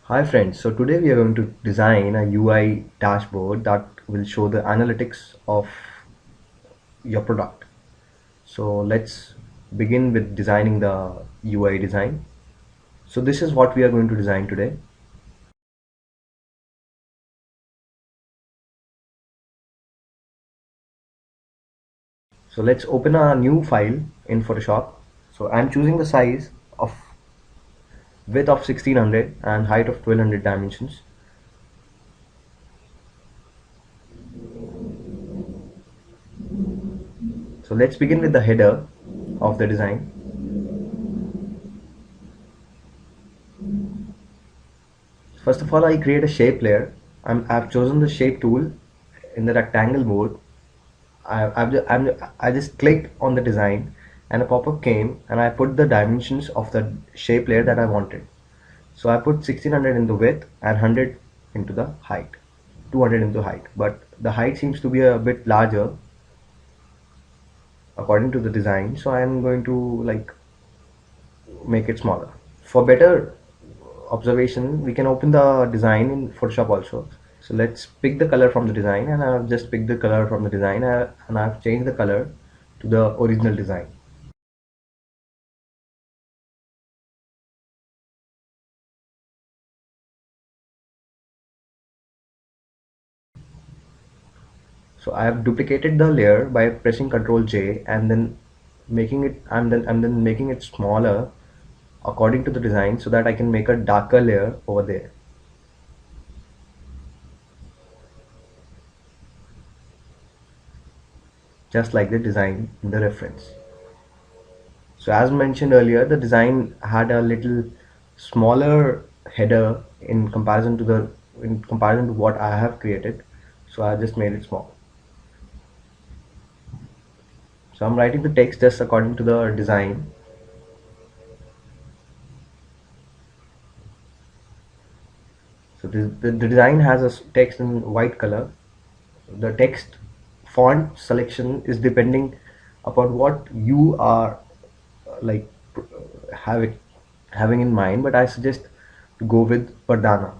Hi friends, so today we are going to design a UI dashboard that will show the analytics of your product. So let's begin with designing the UI design. So this is what we are going to design today. So let's open a new file in Photoshop. So I'm choosing the size of width of 1600 and height of 1200 dimensions. So let's begin with the header of the design. First of all, I create a shape layer. I've chosen the shape tool in the rectangle mode. I just clicked on the design and a pop-up came and I put the dimensions of the shape layer that I wanted. So I put 1600 in the width and 100 into the height, 200 into height. But the height seems to be a bit larger according to the design. So I am going to make it smaller. For better observation, we can open the design in Photoshop also. So let's pick the color from the design, and I've just picked the color from the design and I've changed the color to the original design. So I have duplicated the layer by pressing Ctrl J and then making it and then making it smaller according to the design so that I can make a darker layer over there. Just like the design in the reference. So as mentioned earlier, the design had a little smaller header in comparison to what I have created. So I just made it small. So I'm writing the text just according to the design. So the design has a text in white color. The text font selection is depending upon what you are like having having in mind, but I suggest to go with Pardana.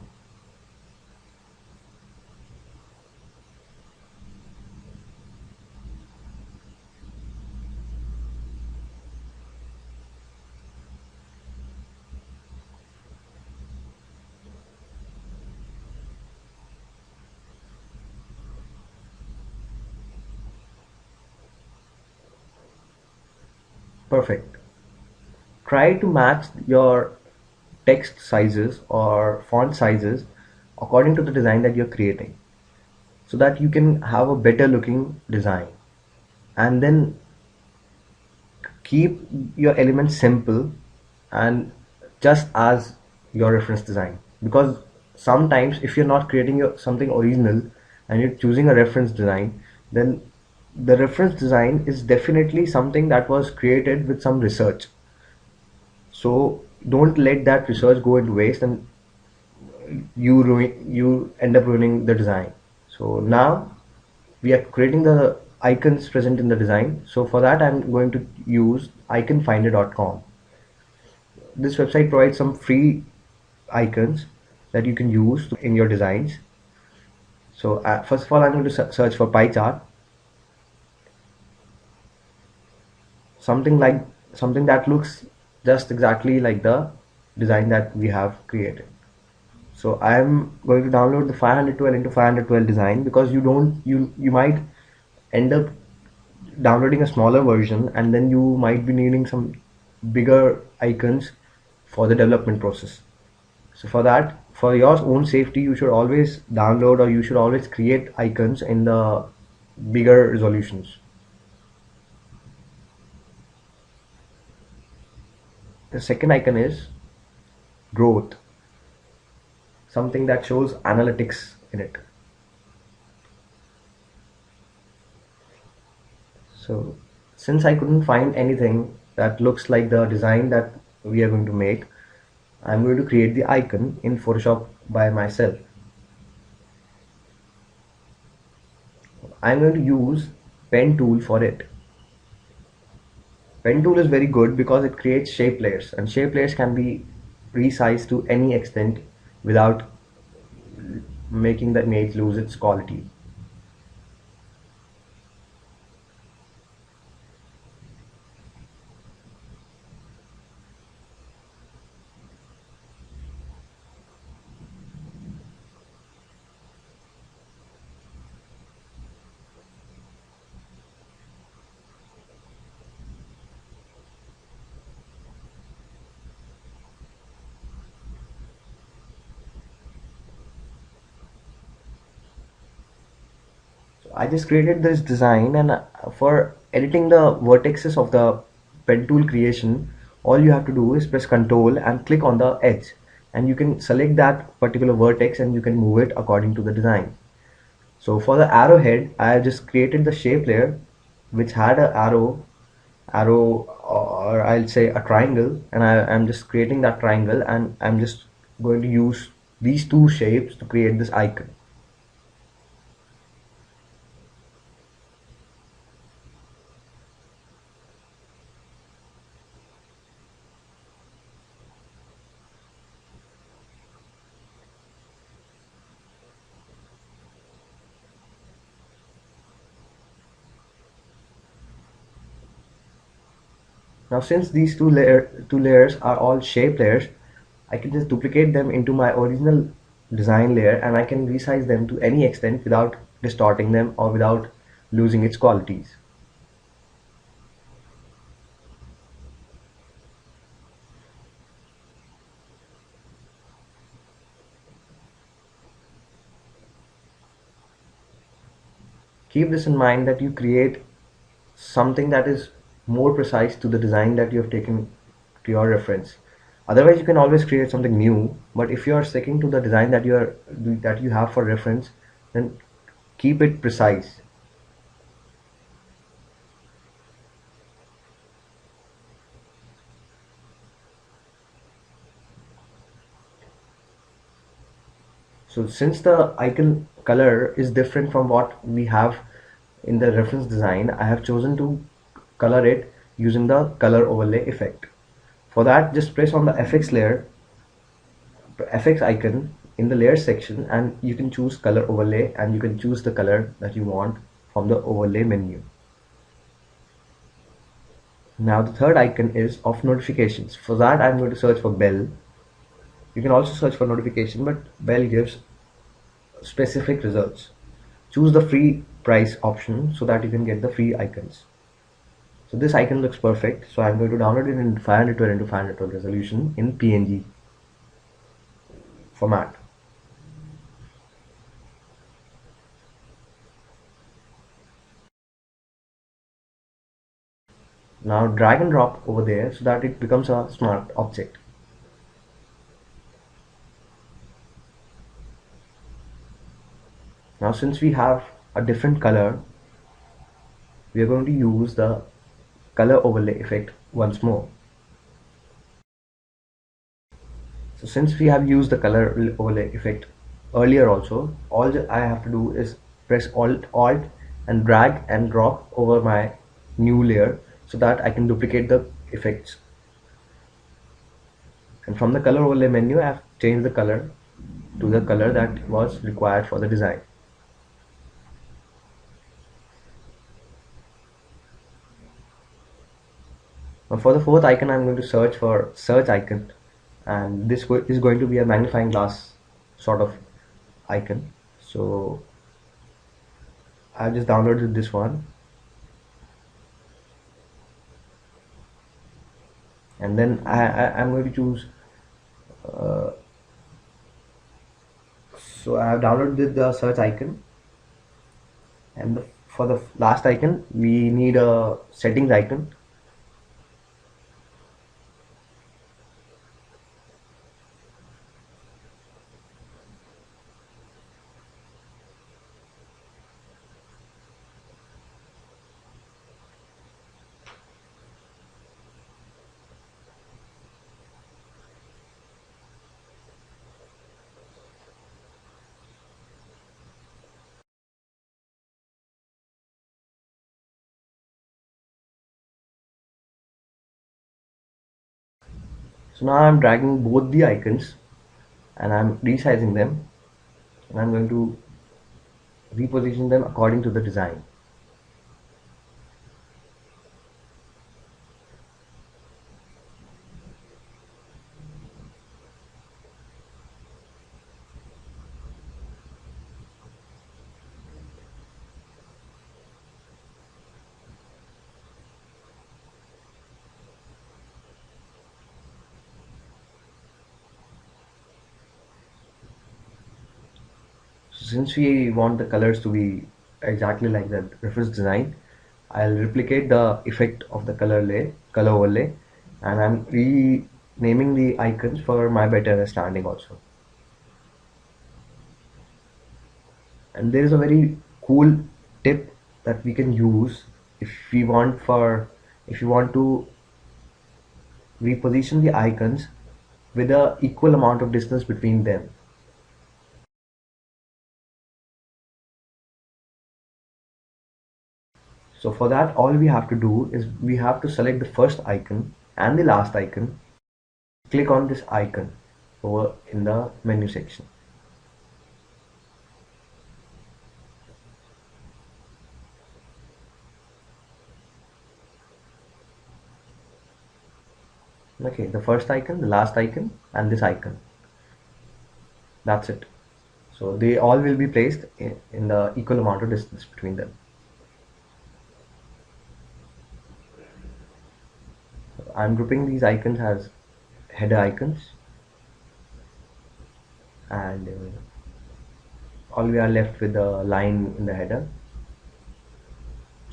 Perfect. Try to match your text sizes or font sizes according to the design that you're creating so that you can have a better looking design, and then keep your elements simple and just as your reference design, because sometimes if you're not creating something original and you're choosing a reference design, then the reference design is definitely something that was created with some research. So don't let that research go into waste and you end up ruining the design. So now we are creating the icons present in the design. So for that I'm going to use iconfinder.com. This website provides some free icons that you can use in your designs. So first of all I'm going to search for pie chart, something like something that looks just exactly like the design that we have created. So I'm going to download the 512 into 512 design, because you might end up downloading a smaller version and then you might be needing some bigger icons for the development process. So for that, for your own safety, you should always download or you should always create icons in the bigger resolutions. The second icon is growth, something that shows analytics in it. So since I couldn't find anything that looks like the design that we are going to make, I'm going to create the icon in Photoshop by myself. I'm going to use pen tool for it. Pen tool is very good because it creates shape layers, and shape layers can be resized to any extent without making the image lose its quality. So I just created this design, and for editing the vertexes of the pen tool creation, all you have to do is press Ctrl and click on the edge, and you can select that particular vertex and you can move it according to the design. So for the arrowhead, I just created the shape layer which had a arrow, or I'll say a triangle, and I'm just creating that triangle, and I'm just going to use these two shapes to create this icon. Now since these two layers are all shape layers, I can just duplicate them into my original design layer, and I can resize them to any extent without distorting them or without losing its qualities. Keep this in mind that you create something that is more precise to the design that you have taken to your reference. Otherwise, you can always create something new, but if you are sticking to the design that you have for reference, then keep it precise. So since the icon color is different from what we have in the reference design, I have chosen to color it using the color overlay effect. For that, just press on the FX layer, FX icon in the layer section, and you can choose color overlay, and you can choose the color that you want from the overlay menu. Now the third icon is of notifications. For that, I'm going to search for bell. You can also search for notification, but bell gives specific results. Choose the free price option so that you can get the free icons. So this icon looks perfect, so I'm going to download it in 512 into 512 resolution in PNG format. Now drag and drop over there so that it becomes a smart object. Now since we have a different color, we are going to use the color overlay effect once more. So since we have used the color overlay effect earlier also, all I have to do is press Alt and drag and drop over my new layer so that I can duplicate the effects. And from the color overlay menu, I have changed the color to the color that was required for the design. Now for the fourth icon, I'm going to search for search icon, and this is going to be a magnifying glass sort of icon. So I just downloaded this one, and then I'm going to choose. So I have downloaded the search icon, and for the last icon, we need a settings icon. So now I'm dragging both the icons and I'm resizing them, and I'm going to reposition them according to the design. Since we want the colors to be exactly like the reference design, I'll replicate the effect of the color overlay, and I'm renaming the icons for my better understanding also. And there is a very cool tip that we can use if we want for if you want to reposition the icons with a equal amount of distance between them. So for that, all we have to do is we have to select the first icon and the last icon. Click on this icon over in the menu section. Okay, the first icon, the last icon, and this icon. That's it. So they all will be placed in the equal amount of distance between them. So I'm grouping these icons as header icons, and all we are left with the line in the header.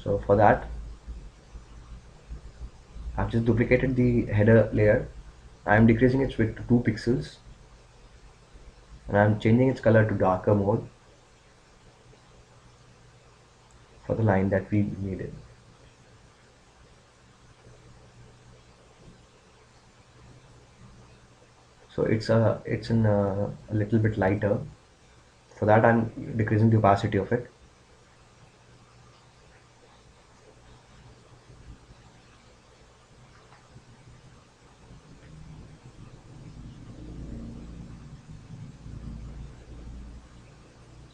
So for that, I've just duplicated the header layer. I'm decreasing its width to 2 pixels, and I'm changing its color to darker mode for the line that we needed. So it's in a little bit lighter. For that, I'm decreasing the opacity of it.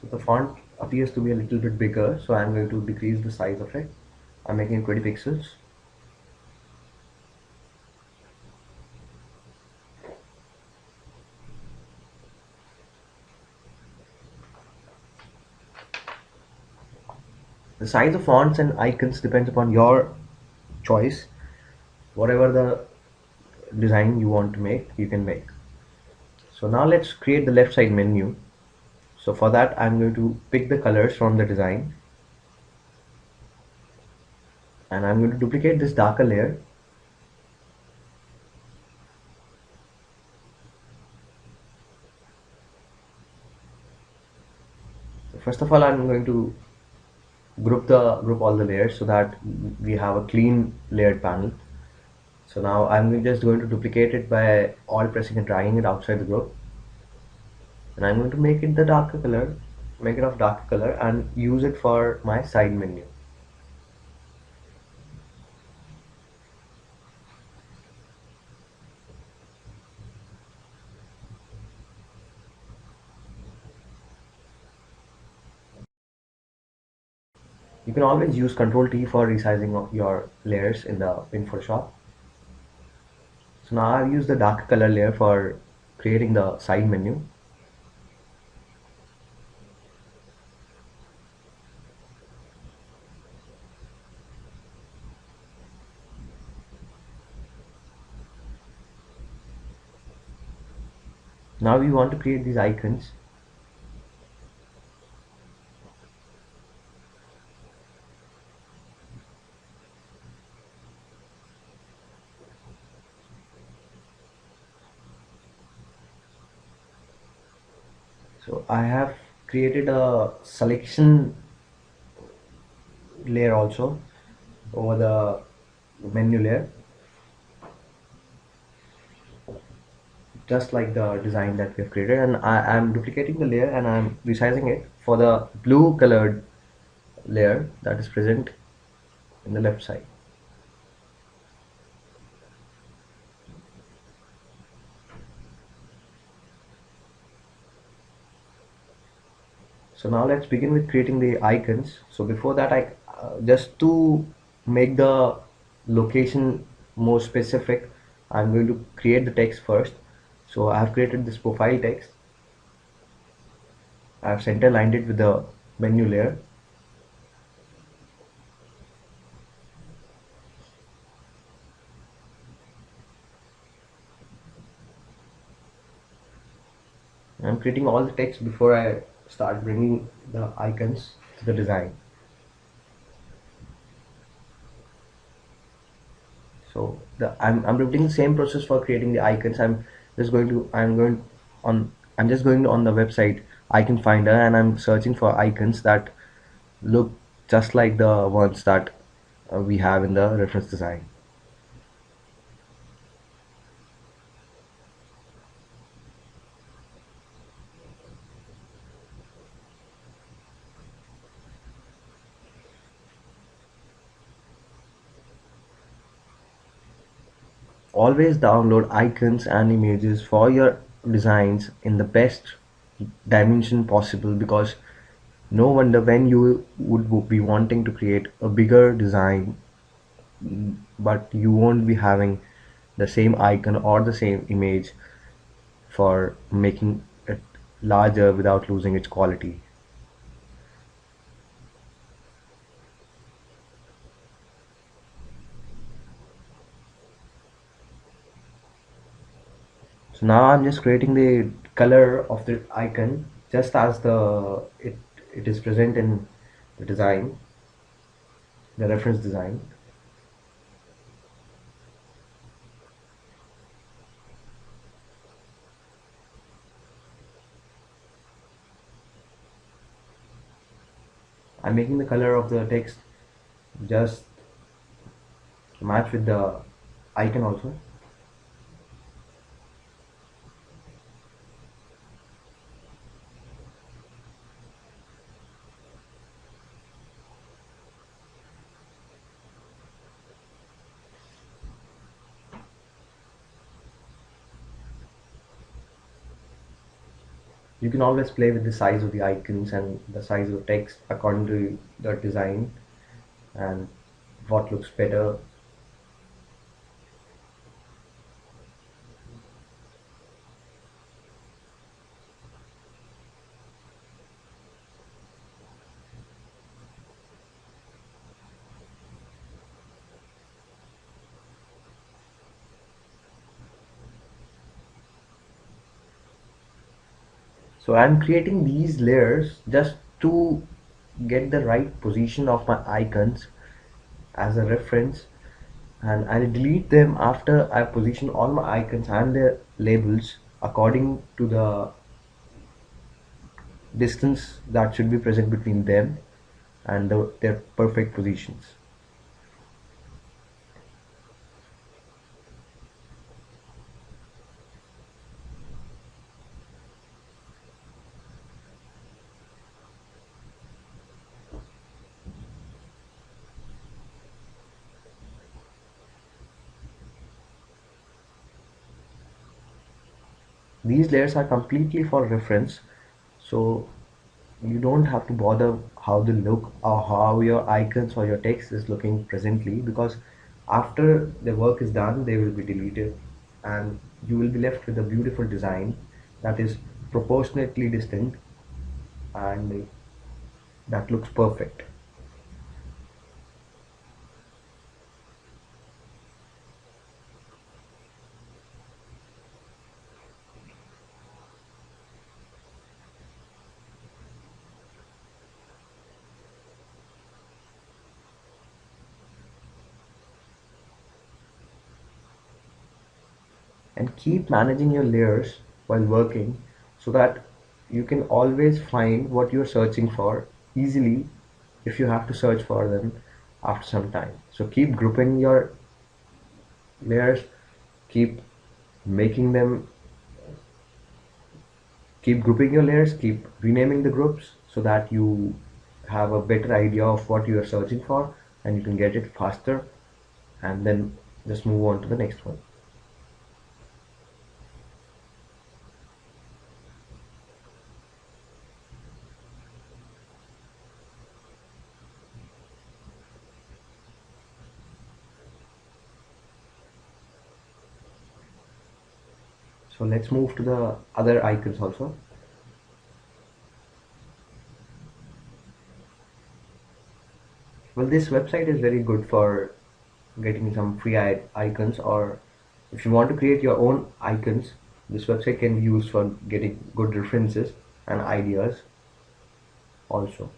So the font appears to be a little bit bigger, so I'm going to decrease the size of it. I'm making it 20 pixels. The size of fonts and icons depends upon your choice. Whatever the design you want to make, you can make. So now let's create the left side menu. So for that, I'm going to pick the colors from the design, and I'm going to duplicate this darker layer. So first of all, I'm going to group all the layers so that we have a clean layered panel. So now I'm just going to duplicate it by alt pressing and dragging it outside the group, and I'm going to make it the darker color, make it of darker color, and use it for my side menu. You can always use Ctrl T for resizing of your layers in Photoshop. So now I've used the dark color layer for creating the side menu. Now we want to create these icons. So I have created a selection layer also over the menu layer, just like the design that we have created, and I am duplicating the layer and I'm resizing it for the blue colored layer that is present in the left side. So now let's begin with creating the icons. So before that, I just to make the location more specific, I'm going to create the text first. So I have created this profile text. I have center lined it with the menu layer. I'm creating all the text before I start bringing the icons to the design. So I'm repeating the same process for creating the icons. I'm just going on the website icon finder, and I'm searching for icons that look just like the ones that we have in the reference design. Always download icons and images for your designs in the best dimension possible, because no wonder when you would be wanting to create a bigger design, but you won't be having the same icon or the same image for making it larger without losing its quality. So now I'm just creating the color of the icon just as it is present in the design, the reference design. I'm making the color of the text just match with the icon also. You can always play with the size of the icons and the size of text according to the design and what looks better. So I'm creating these layers just to get the right position of my icons as a reference, and I'll delete them after I position all my icons and their labels according to the distance that should be present between them and their perfect positions. These layers are completely for reference, so you don't have to bother how they look or how your icons or your text is looking presently, because after the work is done they will be deleted and you will be left with a beautiful design that is proportionately distinct and that looks perfect. And keep managing your layers while working so that you can always find what you're searching for easily if you have to search for them after some time. So layers, keep making them, keep grouping your layers, keep renaming the groups so that you have a better idea of what you are searching for and you can get it faster, and then just move on to the next one. So let's move to the other icons also. Well, this website is very good for getting some free icons, or if you want to create your own icons, this website can be used for getting good references and ideas also.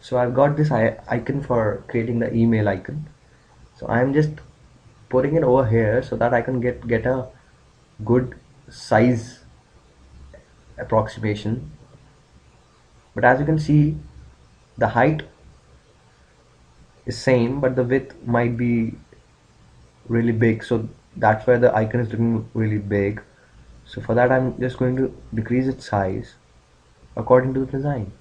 So I've got this icon for creating the email icon. So I'm just putting it over here so that I can get a good size approximation. But as you can see, the height is same, but the width might be really big. So that's why the icon is looking really big. So for that, I'm just going to decrease its size according to the design.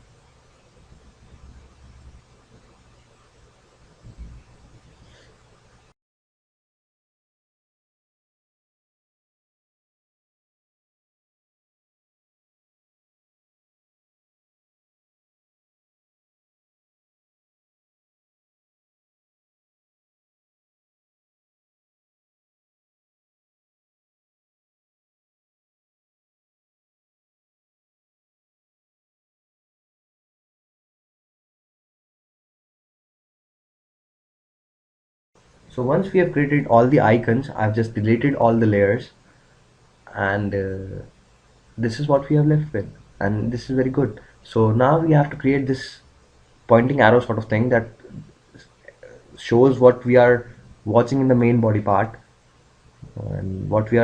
So once we have created all the icons, I've just deleted all the layers, and this is what we have left with, and this is very good. So now we have to create this pointing arrow sort of thing that shows what we are watching in the main body part, and what we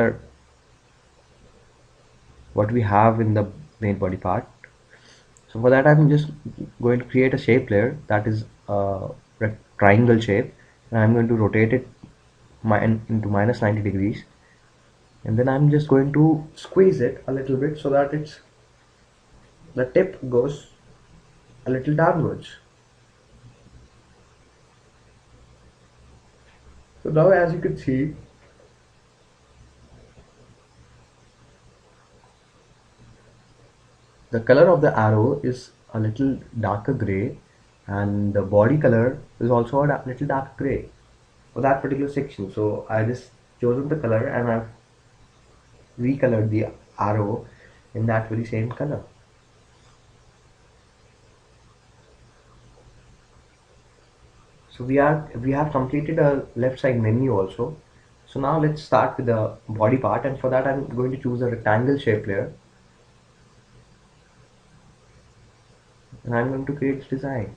have in the main body part. So for that, I'm just going to create a shape layer that is a triangle shape, and I'm going to rotate it into minus 90 degrees, and then I'm just going to squeeze it a little bit so that the tip goes a little downwards. So now, as you can see, the color of the arrow is a little darker gray, and the body color is also a little dark gray for that particular section. So I just chosen the color and I've recolored the arrow in that very same color. So we have completed a left side menu also. So now let's start with the body part, and for that I'm going to choose a rectangle shape layer, and I'm going to create this design.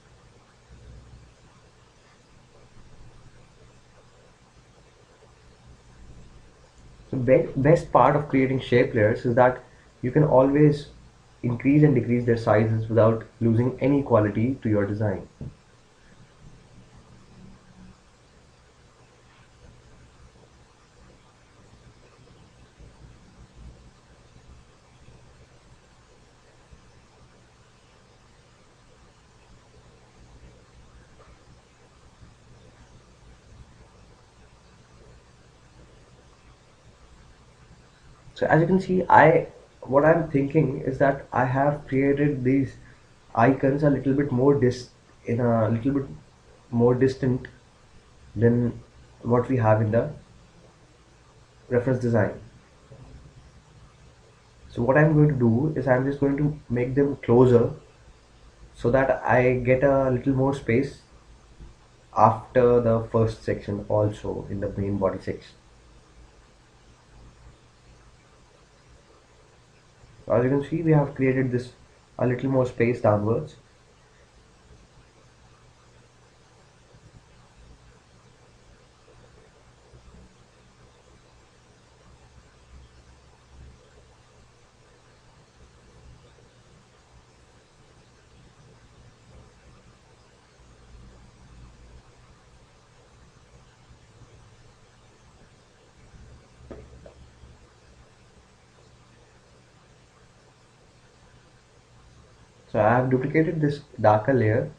So best part of creating shape layers is that you can always increase and decrease their sizes without losing any quality to your design. So as you can see, what I'm thinking is that I have created these icons a little bit more in a little bit more distant than what we have in the reference design. So what I'm going to do is I'm just going to make them closer so that I get a little more space after the first section also in the main body section. So as you can see, we have created this a little more space downwards. So I have duplicated this darker layer,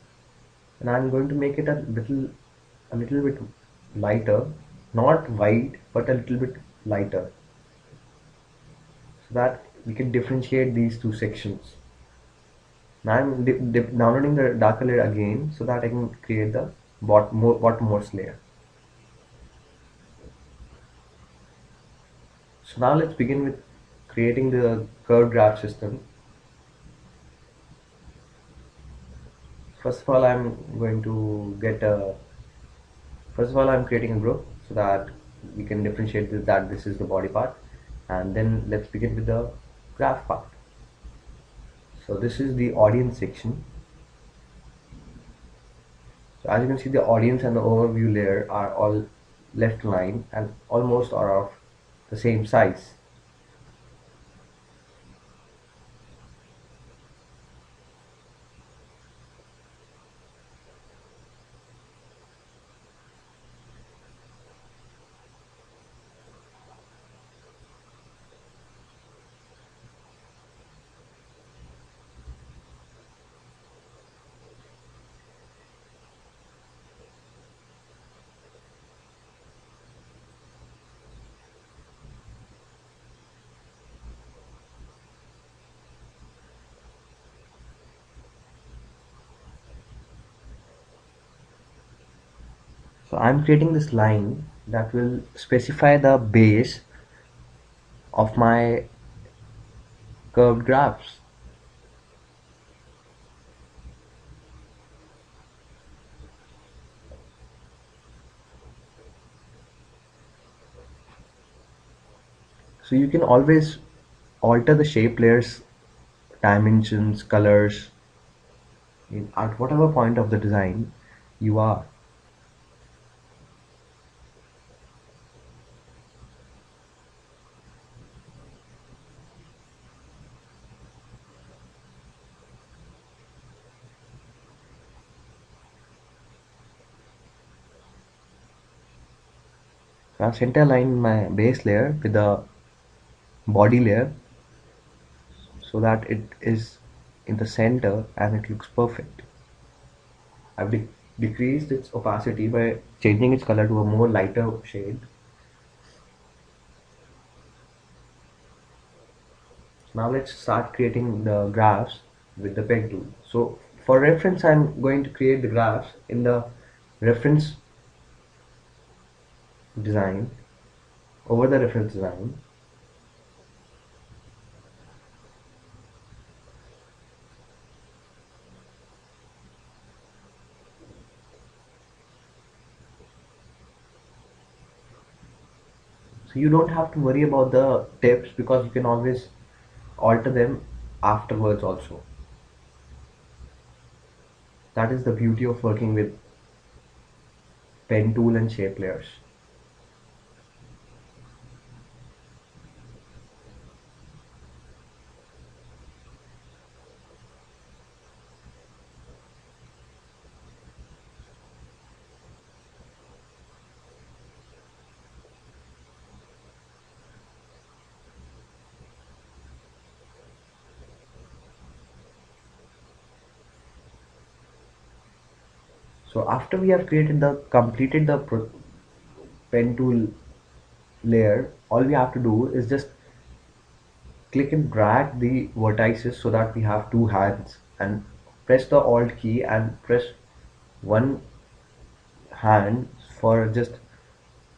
and I'm going to make it a little bit lighter, not white, but a little bit lighter. so that we can differentiate these two sections. Now I'm downloading the darker layer again so that I can create the bottommost layer. So now let's begin with creating the curved graph system. First of all, I'm creating a group so that we can differentiate that this is the body part, and then let's begin with the graph part. So this is the audience section. So as you can see, the audience and the overview layer are all left aligned and almost are of the same size. So I'm creating this line that will specify the base of my curved graphs. So you can always alter the shape layers, dimensions, colors at whatever point of the design you are. So I've center aligned my base layer with the body layer so that it is in the center and it looks perfect. I've decreased its opacity by changing its color to a more lighter shade. Now let's start creating the graphs with the pen tool. So for reference, I'm going to create the graphs in the reference design, over the reference design. So you don't have to worry about the tips because you can always alter them afterwards also. That is the beauty of working with pen tool and shape layers. So after we have completed the pen tool layer, all we have to do is just click and drag the vertices so that we have two hands, and press the alt key and press one hand for just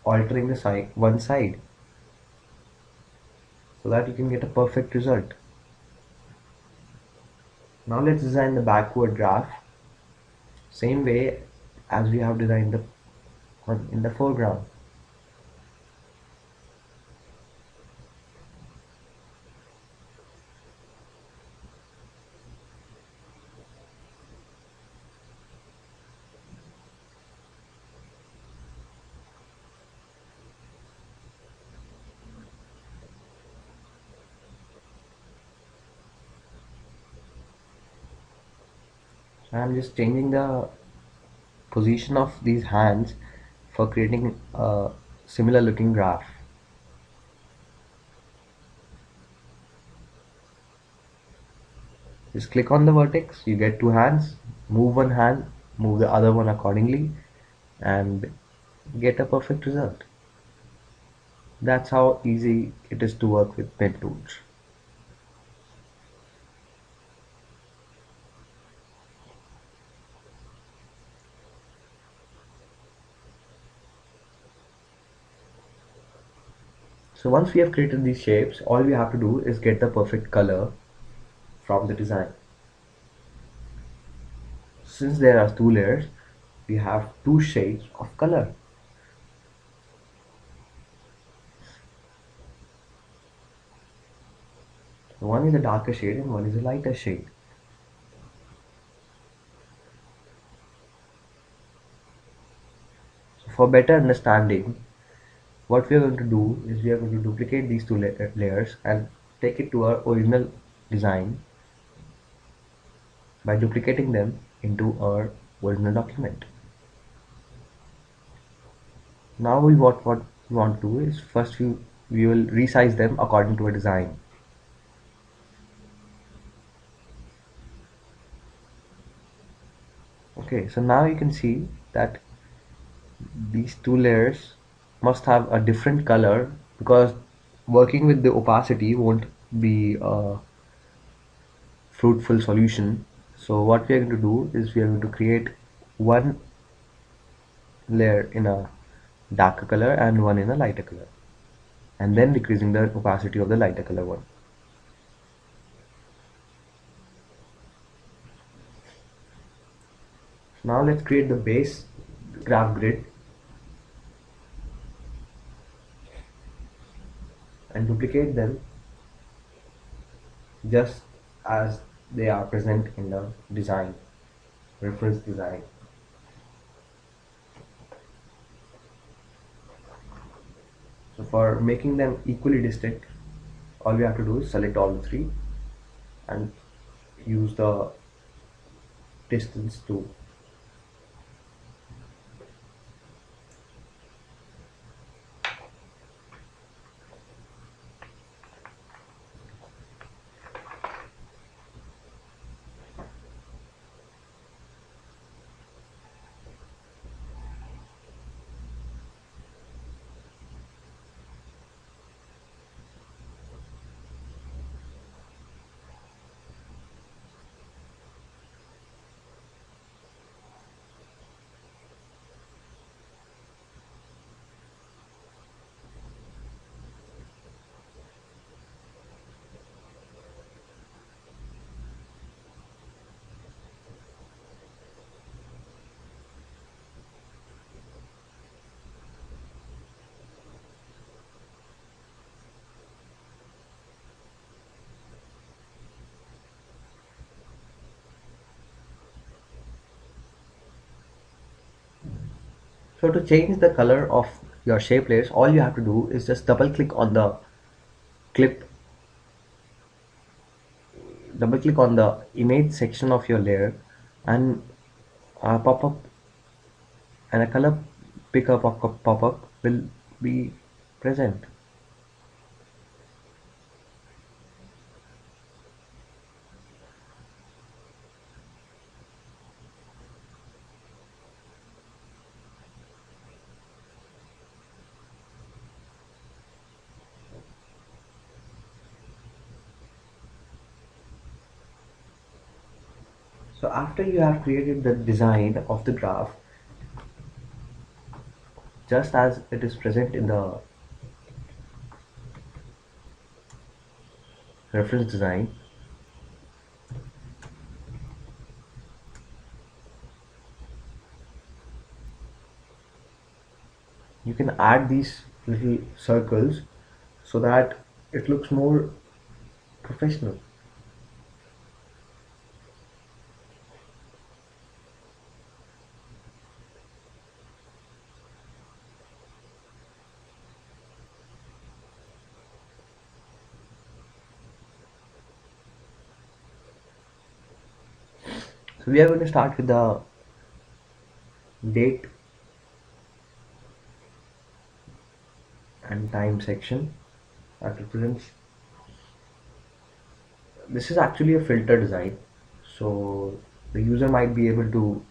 altering the side one side so that you can get a perfect result. Now let's design the backward graph same way as we have designed the one in the foreground. So I'm just changing the position of these hands for creating a similar looking graph. Just click on the vertex, you get two hands, move one hand, move the other one accordingly, and get a perfect result. That's how easy it is to work with pen tools. So once we have created these shapes, all we have to do is get the perfect color from the design. Since there are two layers, we have two shades of color. So one is a darker shade and one is a lighter shade. So for better understanding, what we are going to do is we are going to duplicate these two layers and take it to our original design by duplicating them into our original document. Now what we want to do is first we will resize them according to a design. Okay, so now you can see that these two layers must have a different color because working with the opacity won't be a fruitful solution. So what we are going to do is we are going to create one layer in a darker color and one in a lighter color, and then decreasing the opacity of the lighter color one. Now let's create the base graph grid and duplicate them just as they are present in the design, reference design. So for making them equally distinct, all we have to do is select all three and use the distance tool. So to change the color of your shape layers, all you have to do is just clip, double click on the image section of your layer and pop up and a color picker pop up will be present. So after you have created the design of the graph, just as it is present in the reference design, you can add these little circles so that it looks more professional. So we are going to start with the date and time section that represents. This is actually a filter design, so the user might be able to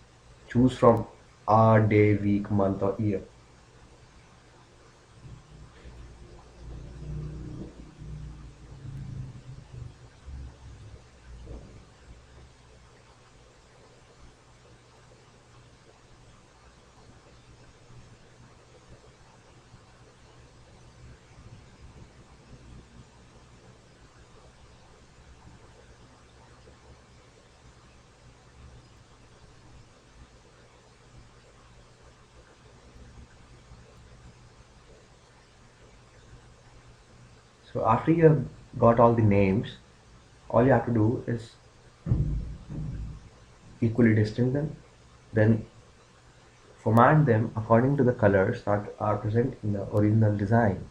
choose from hour, day, week, month, or year. So after you have got all the names, all you have to do is equally distance them, then format them according to the colors that are present in the original design.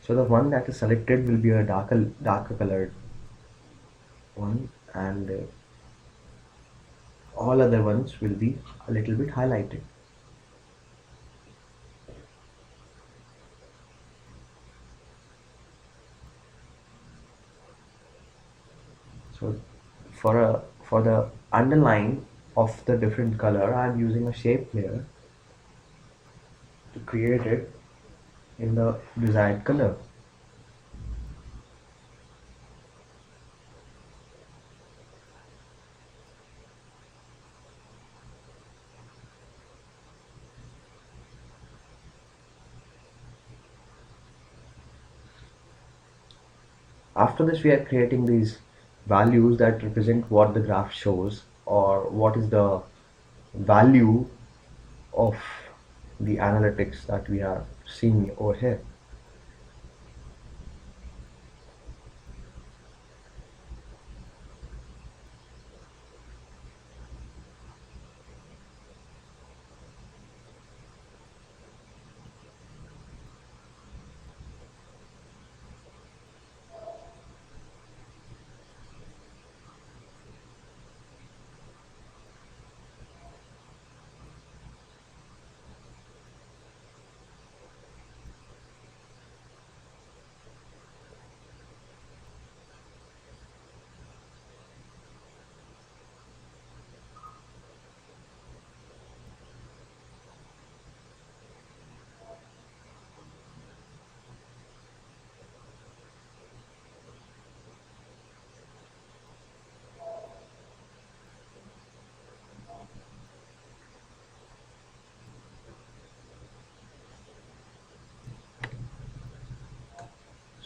So the one that is selected will be a darker colored one, and all other ones will be a little bit highlighted. So for the underline of the different color, I am using a shape layer to create it in the desired color. After this, we are creating these values that represent what the graph shows, or what is the value of the analytics that we are seeing over here.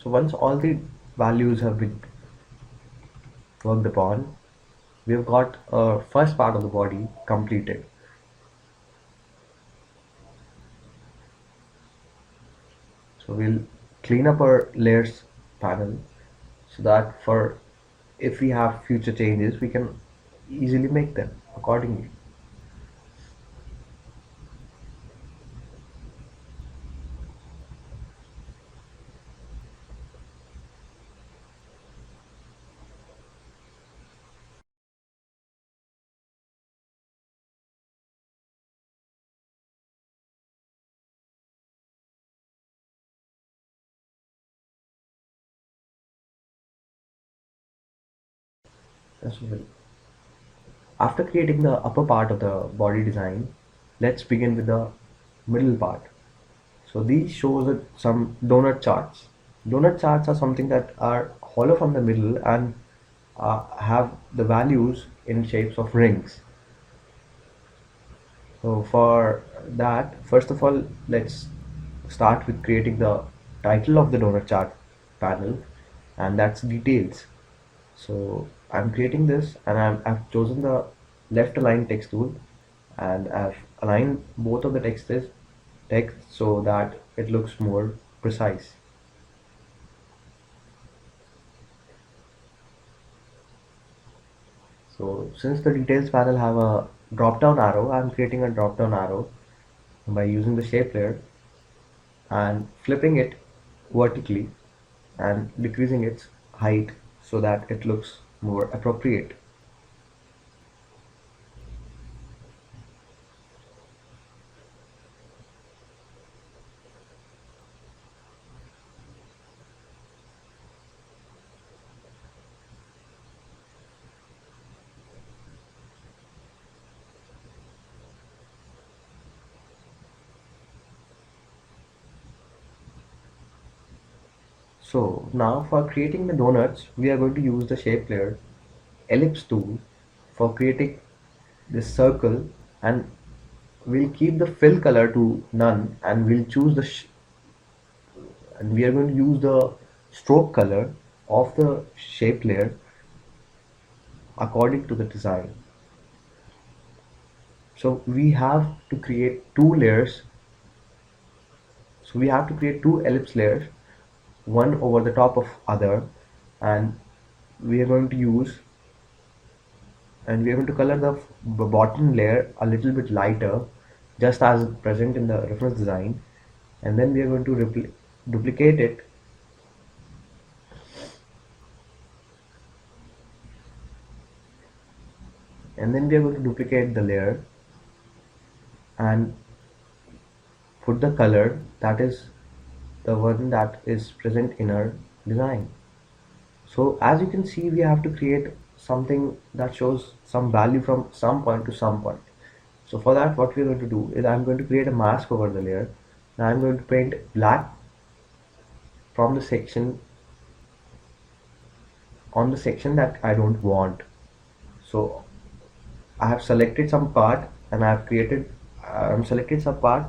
So once all the values have been worked upon, we have got our first part of the body completed. So we'll clean up our layers panel so that for if we have future changes, we can easily make them accordingly. That's well. After creating the upper part of the body design, let's begin with the middle part. So these shows some donut charts. Donut charts are something that are hollow from the middle and have the values in shapes of rings. So for that, first of all, let's start with creating the title of the donut chart panel, and that's details. So I'm creating this, and I've chosen the left align text tool, and I've aligned both of the text so that it looks more precise. So since the details panel have a drop down arrow, I'm creating a drop down arrow by using the shape layer and flipping it vertically and decreasing its height so that it looks more appropriate. So now for creating the donuts, we are going to use the shape layer ellipse tool for creating this circle, and we'll keep the fill color to none, and we'll choose and we are going to use the stroke color of the shape layer according to the design. So we have to create two layers So we have to create two ellipse layers, one over the top of other, and we are going to use and we are going to color the bottom layer a little bit lighter, just as present in the reference design, and then we are going to duplicate it, and then we are going to duplicate the layer and put the color that is the one that is present in our design. So as you can see, we have to create something that shows some value from some point to some point. So for that, what we're going to do is I'm going to create a mask over the layer. Now I'm going to paint black from the section on the section that I don't want. So I have selected some part and I've created I'm selected some part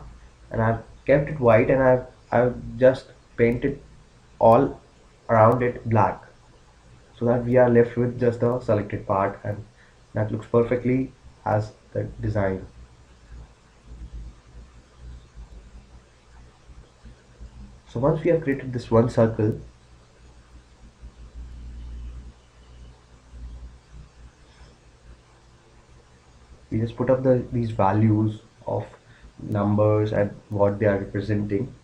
and I've kept it white, and I've just painted all around it black, so that we are left with just the selected part, and that looks perfectly as the design. So once we have created this one circle, we just put up these values of numbers and what they are representing.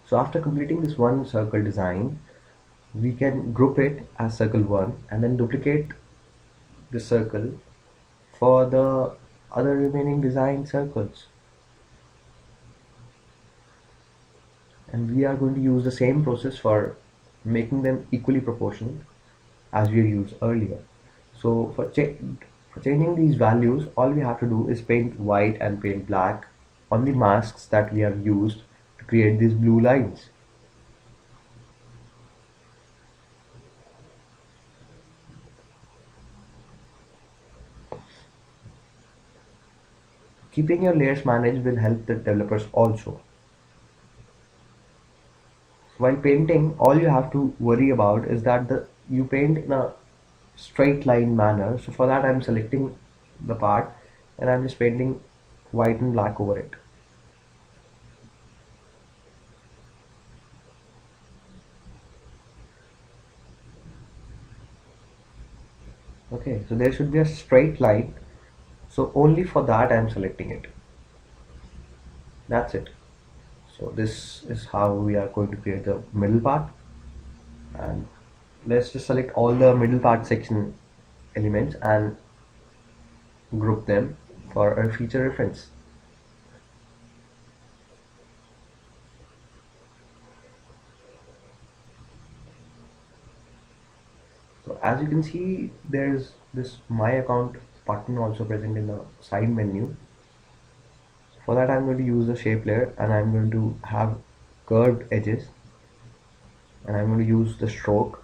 So after completing this one circle design, we can group it as circle 1 and then duplicate the circle for the other remaining design circles, and we are going to use the same process for making them equally proportional as we used earlier. So for changing these values, all we have to do is paint white and paint black on the masks that we have used to create these blue lines. Keeping your layers managed will help the developers also. While painting, all you have to worry about is that you paint in a straight line manner. So for that, I'm selecting the part and I'm just painting white and black over it. Okay, so there should be a straight line. So only for that I'm selecting it. That's it. So this is how we are going to create the middle part, and let's just select all the middle part section elements and group them for a future reference. So as you can see, there's this my account button also present in the side menu. For that, I'm going to use the shape layer and I'm going to have curved edges, and I'm going to use the stroke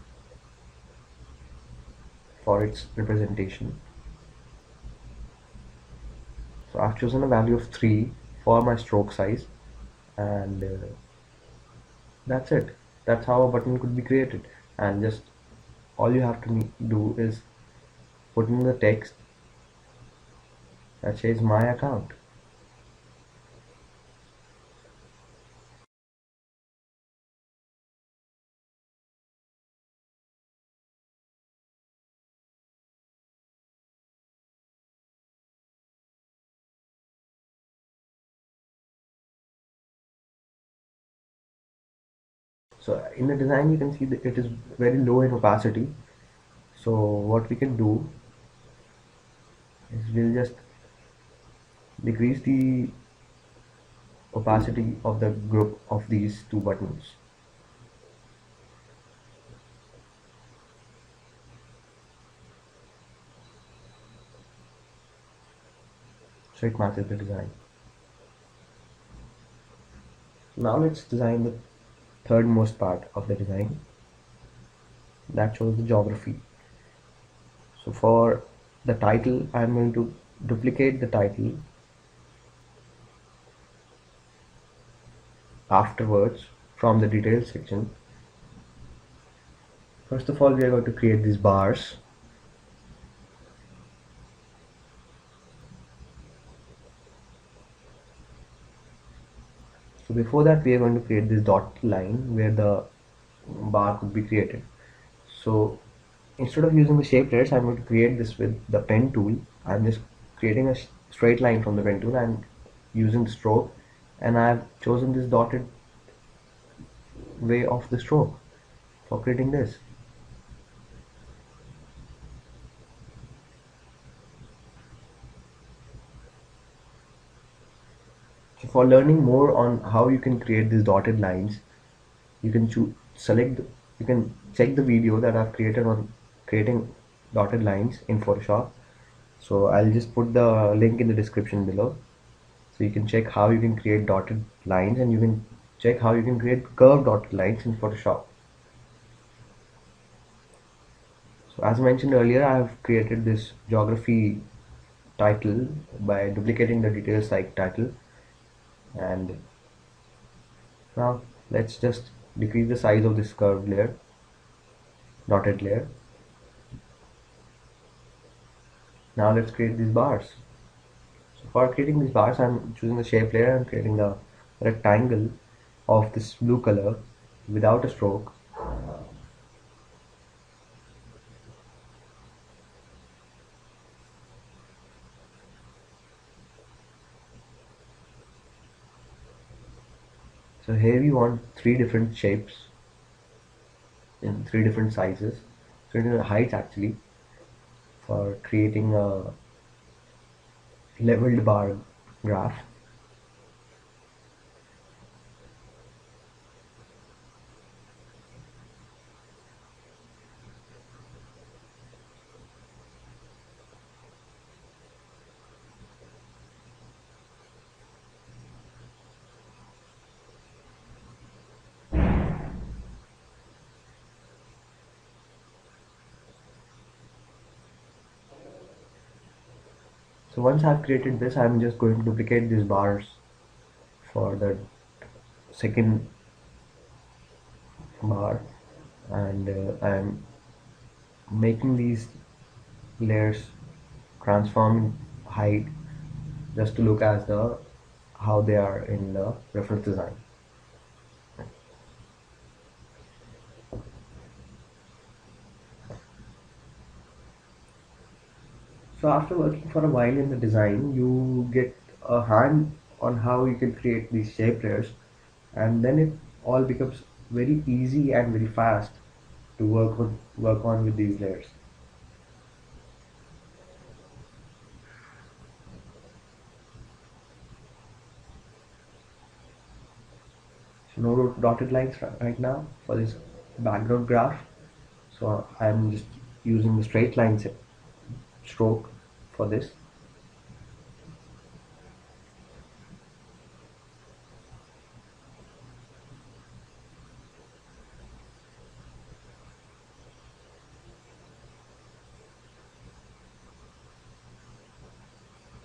for its representation. So I've chosen a value of 3 for my stroke size, and that's it. That's how a button could be created, and just all you have to do is put in the text that says my account. So in the design you can see that it is very low in opacity. So what we can do is we'll just decrease the opacity of the group of these two buttons. So it matches the design. Now let's design the third most part of the design, that shows the geography. So for the title, I'm going to duplicate the title afterwards from the details section. First of all, we are going to create these bars. So before that, we are going to create this dot line where the bar could be created. So instead of using the shape layers, I'm going to create this with the pen tool. I'm just creating a straight line from the pen tool and using the stroke, and I've chosen this dotted way of the stroke for creating this. So for learning more on how you can create these dotted lines, you can you can check the video that I've created on creating dotted lines in Photoshop. So I'll just put the link in the description below. So you can check how you can create dotted lines, and you can check how you can create curved dotted lines in Photoshop. So as mentioned earlier, I have created this geography title by duplicating the details like title, and now let's just decrease the size of this curved layer, dotted layer. Now let's create these bars. So for creating these bars, I'm choosing the shape layer and creating the rectangle of this blue color without a stroke. So here we want three different shapes in three different sizes, three different heights actually, for creating a leveled bar graph. So once I've created this, I'm just going to duplicate these bars for the second bar, and I'm making these layers transform in height just to look as the how they are in the reference design. So after working for a while in the design, you get a hand on how you can create these shape layers, and then it all becomes very easy and very fast to work on with these layers. So no dotted lines right now for this background graph. So I'm just using the straight line stroke for this.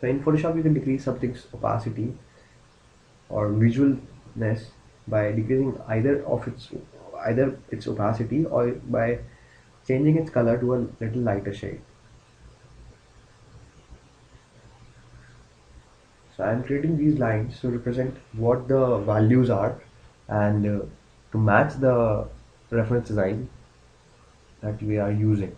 So in Photoshop, you can decrease something's opacity or visualness by decreasing either its opacity or by changing its color to a little lighter shade. So I'm creating these lines to represent what the values are, and to match the reference design that we are using.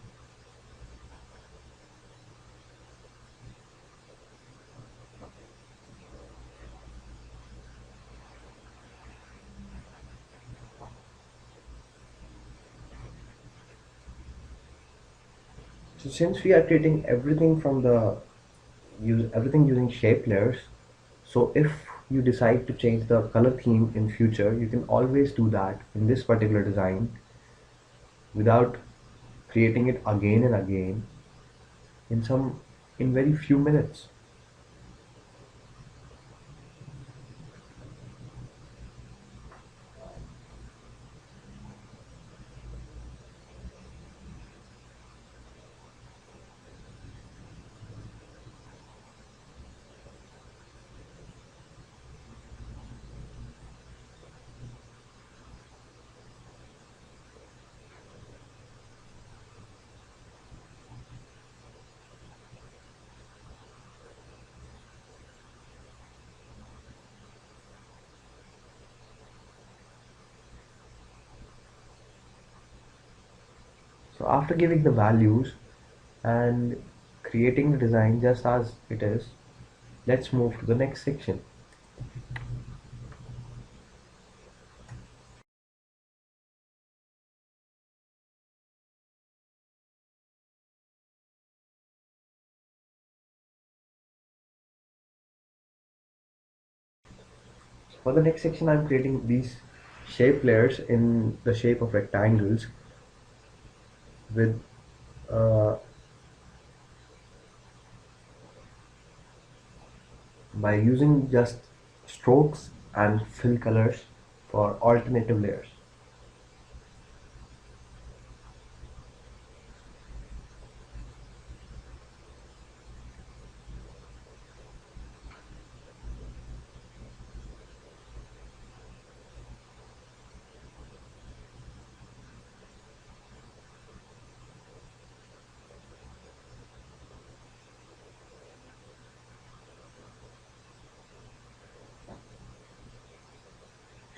So since we are creating everything from the use everything using shape layers, so if you decide to change the color theme in future, you can always do that in this particular design without creating it again and again in very few minutes. So after giving the values and creating the design just as it is, let's move to the next section. For the next section, I'm creating these shape layers in the shape of rectangles with uh, by using just strokes and fill colors for alternative layers.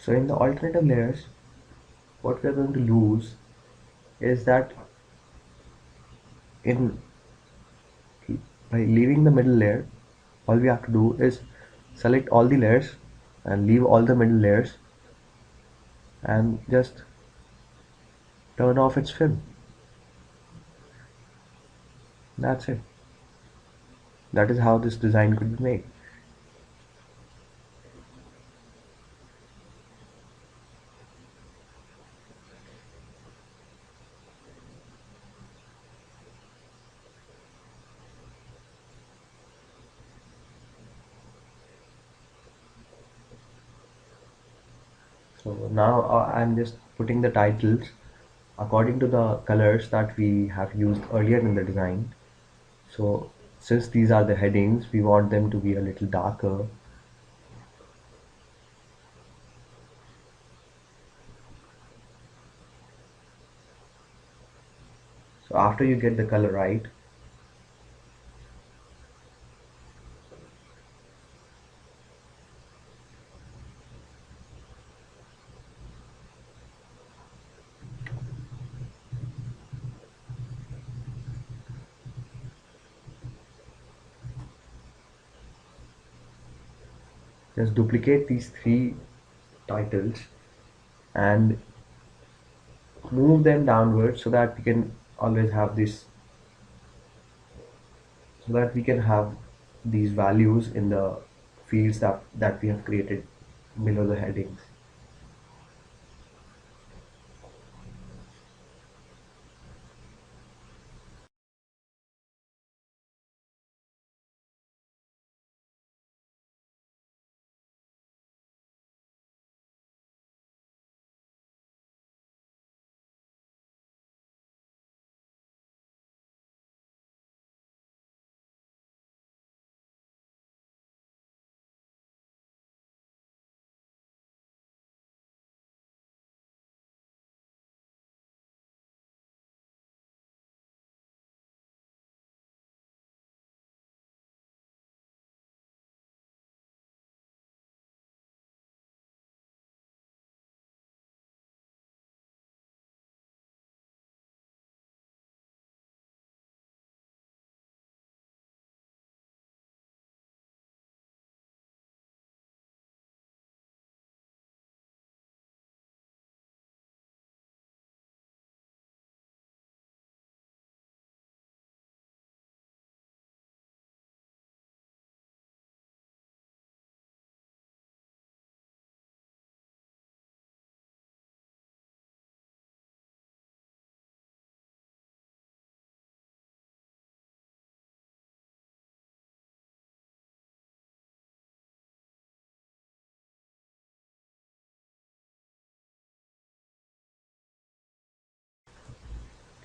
So in the alternative layers, what we are going to lose is that in by leaving the middle layer, all we have to do is select all the layers and leave all the middle layers and just turn off its film. That's it. That is how this design could be made. So now I'm just putting the titles according to the colors that we have used earlier in the design. So since these are the headings, we want them to be a little darker. So after you get the color right, just duplicate these three titles and move them downwards so that we can always have this, so that we can have these values in the fields that we have created below the headings.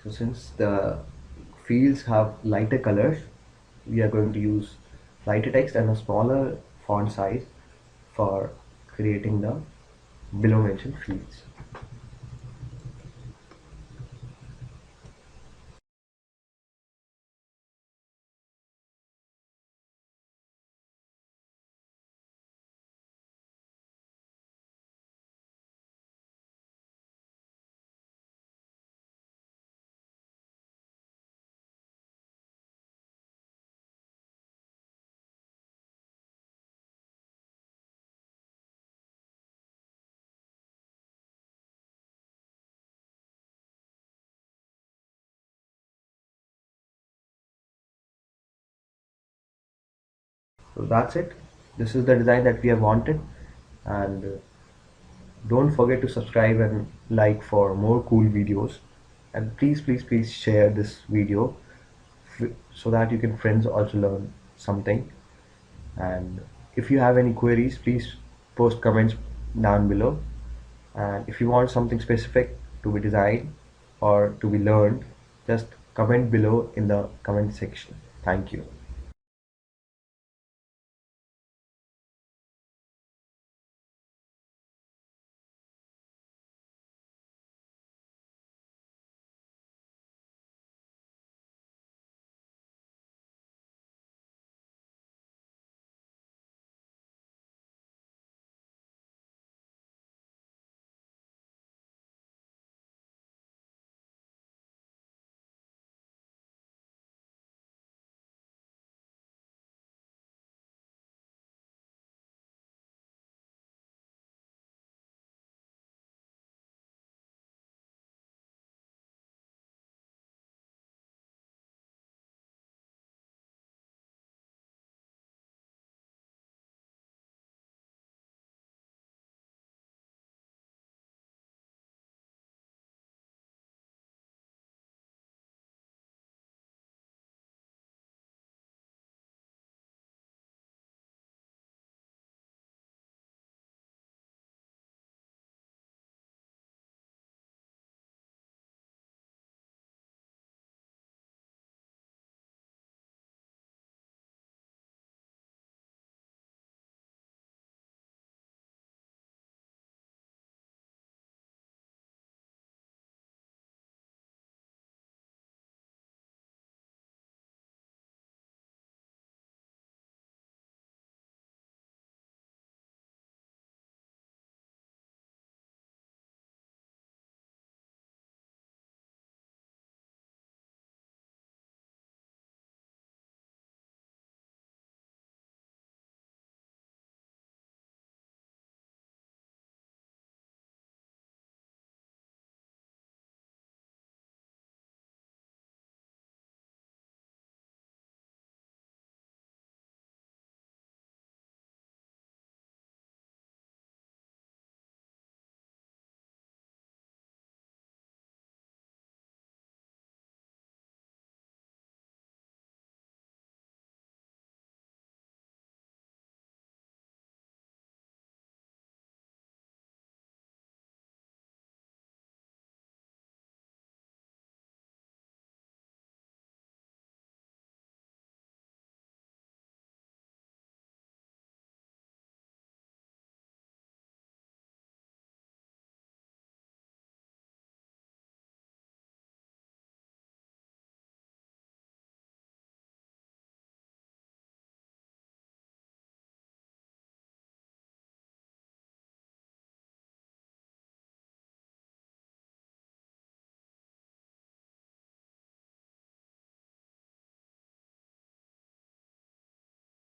So since the fields have lighter colors, we are going to use lighter text and a smaller font size for creating the below mentioned fields. So that's it. This is the design that we have wanted, and don't forget to subscribe and like for more cool videos. And please share this video so that you can friends also learn something. And if you have any queries, please post comments down below. And if you want something specific to be designed or to be learned, just comment below in the comment section. Thank you.